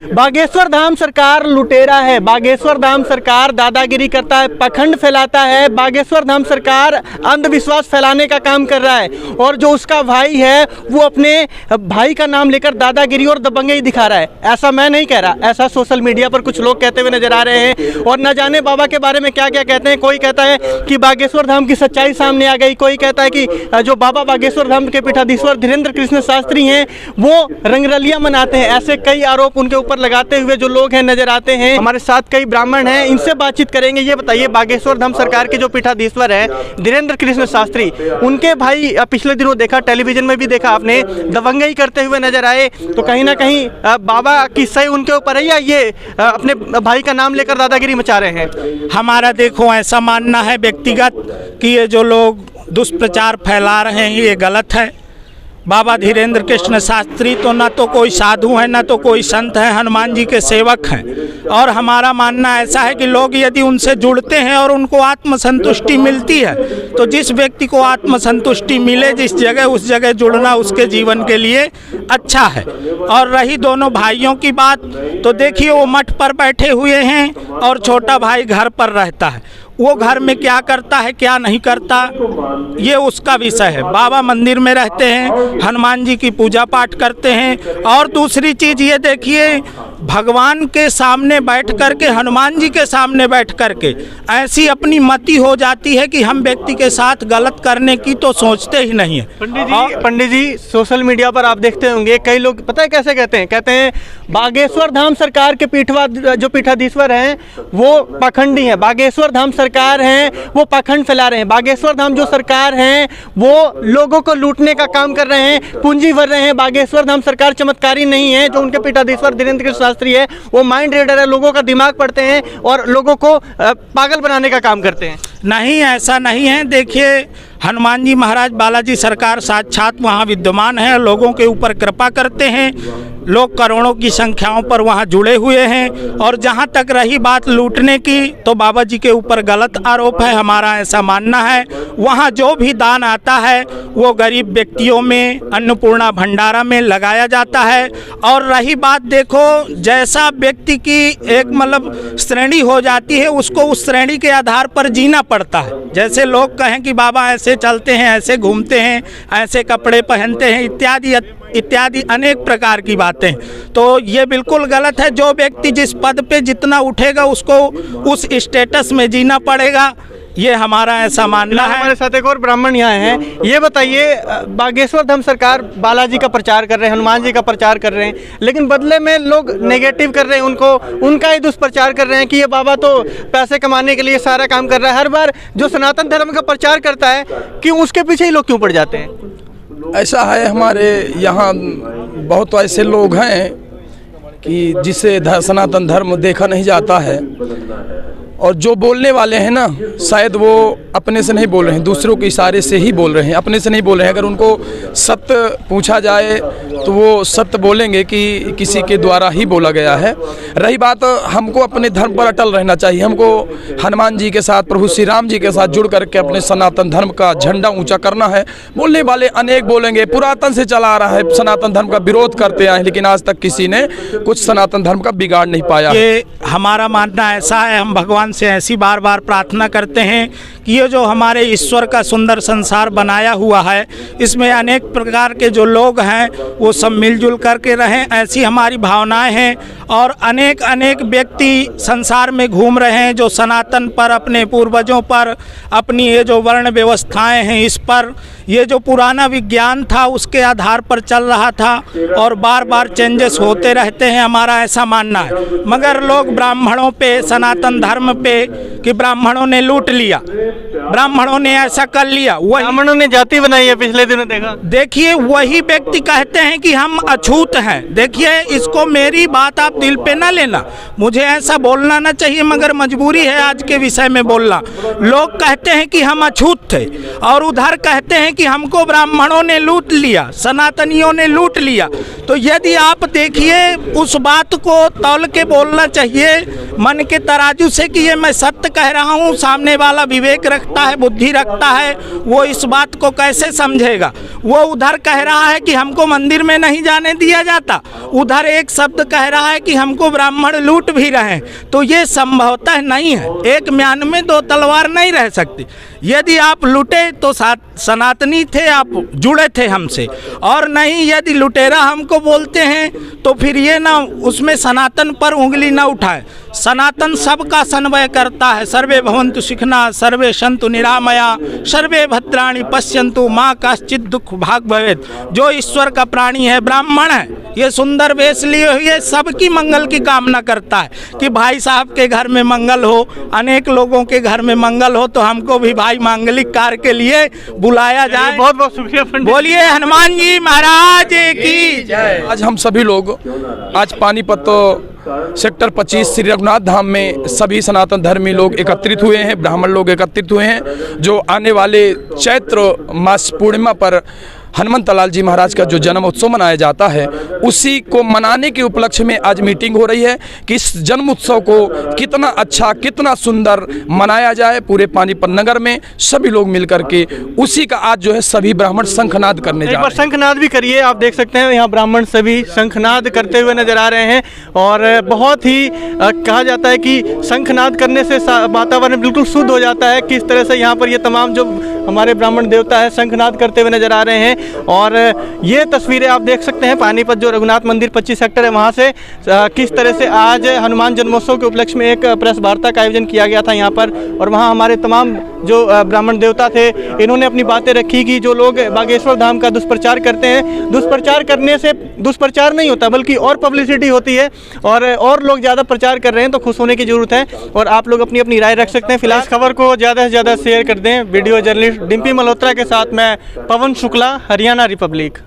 बागेश्वर धाम सरकार लुटेरा है। बागेश्वर धाम सरकार दादागिरी करता है, पखंड फैलाता है। बागेश्वर धाम सरकार अंधविश्वास फैलाने का काम कर रहा है और जो उसका भाई है वो अपने भाई का नाम लेकर दादागिरी और दबंगई दिखा रहा है। ऐसा मैं नहीं कह रहा, ऐसा सोशल मीडिया पर कुछ लोग कहते हुए नजर आ रहे हैं और न जाने बाबा के बारे में क्या क्या कहते हैं। कोई कहता है कि बागेश्वर धाम की सच्चाई सामने आ गई, कोई कहता है कि जो बाबा बागेश्वर धाम के पीठाधीश्वर धीरेन्द्र कृष्ण शास्त्री हैं वो रंगरलियां मनाते हैं। ऐसे कई आरोप उनके ऊपर लगाते हुए जो लोग हैं नजर आते हैं। हमारे साथ कई ब्राह्मण हैं, इनसे बातचीत करेंगे। ये बताइए, बागेश्वर धाम सरकार के जो पीठाधीश्वर है धीरेन्द्र कृष्ण शास्त्री, उनके भाई पिछले दिनों देखा, टेलीविजन में भी देखा आपने, दबंगई करते हुए नजर आए। तो कहीं ना कहीं बाबा की सही उनके ऊपर है या ये अपने भाई का नाम लेकर दादागिरी मचा रहे हैं? हमारा देखो ऐसा मानना है व्यक्तिगत कि ये जो लोग दुष्प्रचार फैला रहे हैं ये गलत है। बाबा धीरेन्द्र कृष्ण शास्त्री तो ना तो कोई साधु है ना तो कोई संत है, हनुमान जी के सेवक हैं। और हमारा मानना ऐसा है कि लोग यदि उनसे जुड़ते हैं और उनको आत्मसंतुष्टि मिलती है तो जिस व्यक्ति को आत्मसंतुष्टि मिले जिस जगह, उस जगह जुड़ना उसके जीवन के लिए अच्छा है। और रही दोनों भाइयों की बात, तो देखिए वो मठ पर बैठे हुए हैं और छोटा भाई घर पर रहता है। वो घर में क्या करता है क्या नहीं करता ये उसका विषय है। बाबा मंदिर में रहते हैं, हनुमान जी की पूजा पाठ करते हैं। और दूसरी चीज़ ये देखिए, भगवान के सामने बैठ कर के, हनुमान जी के सामने बैठ कर के ऐसी अपनी मति हो जाती है कि हम व्यक्ति के साथ गलत करने की तो सोचते ही नहीं है। पंडित जी सोशल मीडिया पर आप देखते होंगे कई लोग पता है कैसे कहते हैं बागेश्वर धाम सरकार के जो पीठाधीश्वर हैं वो पखंडी हैं, बागेश्वर धाम सरकार हैं वो पखंड फैला रहे हैं, बागेश्वर धाम जो सरकार हैं वो लोगों को लूटने का काम कर रहे हैं, पूंजी भर रहे हैं। बागेश्वर धाम सरकार चमत्कारी नहीं है। जो उनके पीठाधीश्वर धीरेन्द्र कृष्ण शास्त्री है वो माइंड रीडर है, लोगों का दिमाग पढ़ते हैं और लोगों को पागल बनाने का काम करते हैं। नहीं, ऐसा नहीं है। देखिए हनुमान जी महाराज बालाजी सरकार साक्षात वहाँ विद्यमान है, लोगों के ऊपर कृपा करते हैं। लोग करोड़ों की संख्याओं पर वहाँ जुड़े हुए हैं। और जहाँ तक रही बात लूटने की, तो बाबा जी के ऊपर गलत आरोप है। हमारा ऐसा मानना है वहाँ जो भी दान आता है वो गरीब व्यक्तियों में, अन्नपूर्णा भंडारा में लगाया जाता है। और रही बात, देखो जैसा व्यक्ति की एक मतलब श्रेणी हो जाती है उसको उस श्रेणी के आधार पर जीना पड़ता है। जैसे लोग कहें कि बाबा ऐसे चलते हैं, ऐसे घूमते हैं, ऐसे कपड़े पहनते हैं, इत्यादि इत्यादि अनेक प्रकार की बातें, तो ये बिल्कुल गलत है। जो व्यक्ति जिस पद पे जितना उठेगा उसको उस स्टेटस में जीना पड़ेगा, ये हमारा ऐसा मानना है। हमारे साथ एक और ब्राह्मण यहाँ हैं। ये बताइए, बागेश्वर धाम सरकार बालाजी का प्रचार कर रहे हैं, हनुमान जी का प्रचार कर रहे हैं, लेकिन बदले में लोग नेगेटिव कर रहे हैं, उनका ही दुष्प्रचार कर रहे हैं कि ये बाबा तो पैसे कमाने के लिए सारा काम कर रहा है। हर बार जो सनातन धर्म का प्रचार करता है कि उसके पीछे ही लोग क्यों पड़ जाते हैं? ऐसा है, हमारे यहाँ बहुत ऐसे लोग हैं कि जिसे सनातन धर्म देखा नहीं जाता है। और जो बोलने वाले हैं ना, शायद वो अपने से नहीं बोल रहे हैं, दूसरों के इशारे से ही बोल रहे हैं, अपने से नहीं बोल रहे हैं। अगर उनको सत्य पूछा जाए तो वो सत्य बोलेंगे कि किसी के द्वारा ही बोला गया है। रही बात, हमको अपने धर्म पर अटल रहना चाहिए। हमको हनुमान जी के साथ, प्रभु श्री राम जी के साथ जुड़ करके अपने सनातन धर्म का झंडा ऊंचा करना है। बोलने वाले अनेक बोलेंगे, पुरातन से चला आ रहा है, सनातन धर्म का विरोध करते आए, लेकिन आज तक किसी ने कुछ सनातन धर्म का बिगाड़ नहीं पाया। ये हमारा मानना ऐसा है, हम भगवान से ऐसी बार बार प्रार्थना करते हैं कि ये जो हमारे ईश्वर का सुंदर संसार बनाया हुआ है इसमें अनेक प्रकार के जो लोग हैं वो सब मिलजुल करके रहें, ऐसी हमारी भावनाएं हैं। और अनेक अनेक व्यक्ति संसार में घूम रहे हैं जो सनातन पर, अपने पूर्वजों पर, अपनी ये जो वर्ण व्यवस्थाएं हैं इस पर, ये जो पुराना विज्ञान था उसके आधार पर चल रहा था और बार बार चेंजेस होते रहते हैं, हमारा ऐसा मानना है। मगर लोग ब्राह्मणों पे, सनातन धर्म पे कि ब्राह्मणों ने लूट लिया, ब्राह्मणों ने ऐसा कर लिया, वही ब्राह्मणों ने जाति बनाई है, पिछले दिनों देखा। देखिए वही व्यक्ति कहते हैं कि हम अछूत हैं। देखिए इसको मेरी बात आप दिल पे ना लेना, मुझे ऐसा बोलना ना चाहिए मगर मजबूरी है आज के विषय में बोलना। लोग कहते हैं कि हम अछूत थे और उधर कहते हैं कि हमको ब्राह्मणों ने लूट लिया, सनातनियों ने लूट लिया। तो यदि आप देखिए उस बात को तौल के बोलना चाहिए मन के तराजू से कि इसलिए मैं सत्य कह रहा हूँ। सामने वाला विवेक रखता है, बुद्धि रखता है, वो इस बात को कैसे समझेगा। वो उधर कह रहा है कि हमको मंदिर में नहीं जाने दिया जाता, उधर एक शब्द कह रहा है कि हमको ब्राह्मण लूट भी रहे हैं। तो ये संभवतः नहीं है। एक म्यान में दो तलवार नहीं रह सकती। यदि आप लुटे तो सनातनी थे, आप जुड़े थे हमसे, और नहीं यदि लुटेरा हमको बोलते हैं तो फिर ये ना उसमें सनातन पर उंगली ना उठाए। सनातन सबका समन्वय करता है। सर्वे भवन्तु सुखिनः, सर्वे सन्तु निरामया, सर्वे भद्राणि पश्यन्तु माँ कश्चित् दुख भाग भवेत्। जो ईश्वर का प्राणी है, ब्राह्मण है, ये सुंदर वेश लिए हुए सबकी मंगल की कामना करता है कि भाई साहब के घर में मंगल हो, अनेक लोगों के घर में मंगल हो। तो हमको भी भाई मांगलिक कार्य के लिए बुलाया जाए। बहुत बहुत शुक्रिया पंडित। बोलिए हनुमान जी महाराज की जय। आज हम सभी लोग आज पानीपत सेक्टर 25 श्री रघुनाथ धाम में सभी सनातन धर्मी लोग एकत्रित हुए हैं, ब्राह्मण लोग एकत्रित हुए हैं, जो आने वाले चैत्र मास पूर्णिमा पर हनुमंत लाल जी महाराज का जो जन्म उत्सव मनाया जाता है, उसी को मनाने के उपलक्ष्य में आज मीटिंग हो रही है कि इस जन्म उत्सव को कितना अच्छा, कितना सुंदर मनाया जाए। पूरे पानीपत नगर में सभी लोग मिलकर के उसी का आज जो है सभी ब्राह्मण शंखनाद करने जा रहे हैं। शंखनाद भी करिए। आप देख सकते हैं यहाँ ब्राह्मण सभी शंखनाद करते हुए नजर आ रहे हैं और बहुत ही कहा जाता है कि शंखनाद करने से वातावरण बिल्कुल शुद्ध हो जाता है। किस तरह से यहाँ पर ये तमाम जो हमारे ब्राह्मण देवता है शंखनाद करते हुए नजर आ रहे हैं। और ये तस्वीरें आप देख सकते हैं पानीपत जो रघुनाथ मंदिर 25 सेक्टर है वहाँ से किस तरह से आज हनुमान जन्मोत्सव के उपलक्ष्य में एक प्रेस वार्ता का आयोजन किया गया था यहाँ पर। और वहाँ हमारे तमाम जो ब्राह्मण देवता थे, इन्होंने अपनी बातें रखी कि जो लोग बागेश्वर धाम का दुष्प्रचार करते हैं, दुष्प्रचार करने से दुष्प्रचार नहीं होता बल्कि और पब्लिसिटी होती है और लोग ज़्यादा प्रचार कर रहे हैं तो खुश होने की ज़रूरत है। और आप लोग अपनी अपनी राय रख सकते हैं। फिलहाल खबर को ज़्यादा से ज़्यादा शेयर कर दें। वीडियो जर्नलिस्ट डिम्पी मल्होत्रा के साथ मैं पवन शुक्ला, हरियाणा रिपब्लिक।